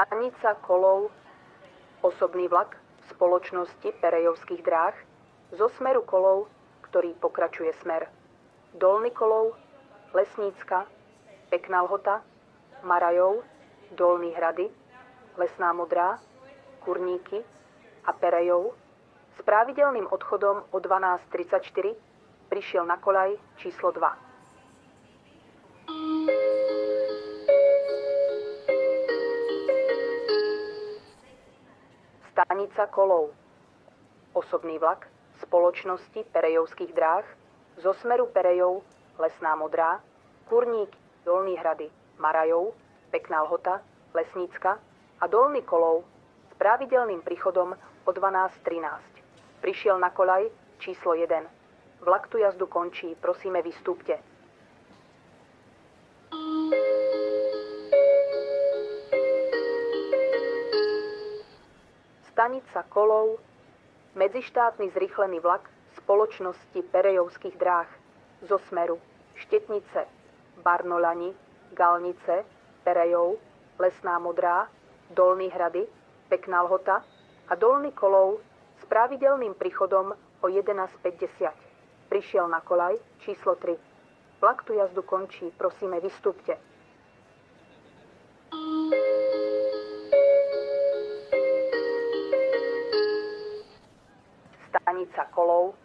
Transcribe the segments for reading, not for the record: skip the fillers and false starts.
Stanica Kolov, osobný vlak spoločnosti Perejovských dráh zo smeru Kolov, ktorý pokračuje smer Dolný Kolov, Lesnícka, Pekná Lhota, Marajov, Dolný Hrady, Lesná Modrá, Kurníky a Perejov s pravidelným odchodom o 12:34 prišiel na koľaj číslo 2. Stanica Kolov, osobný vlak spoločnosti Perejovských dráh zo smeru Perejov, Lesná Modrá, Kurníky, Dolný Hrady, Marajov, Pekná Lhota, Lesnícka a Dolný Kolov s pravidelným príchodom o 12:13 prišiel na koľaj číslo 1. Vlak tu jazdu končí, prosíme vystúpte. Stanica Kolov, medzištátny zrýchlený vlak spoločnosti Perejovských dráh zo smeru Štetnice, Barnolani, Galnice, Perejov, Lesná Modrá, Dolný Hrady, Pekná Lhota a Dolný Kolov s pravidelným príchodom o 11:50 prišiel na koľaj číslo 3. Vlak tu jazdu končí, prosíme vystúpte. Stanica Kolov,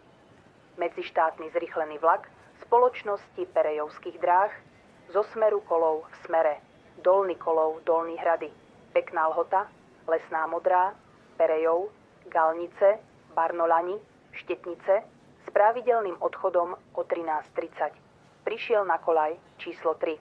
medzištátny zrýchlený vlak spoločnosti Perejovských dráh zo smeru Kolov v smere Dolný Kolov, Dolný Hrady, Pekná Lhota, Lesná Modrá, Perejov, Galnice, Barnolani, Štetnice s pravidelným odchodom o 13:30 prišiel na koľaj číslo 3.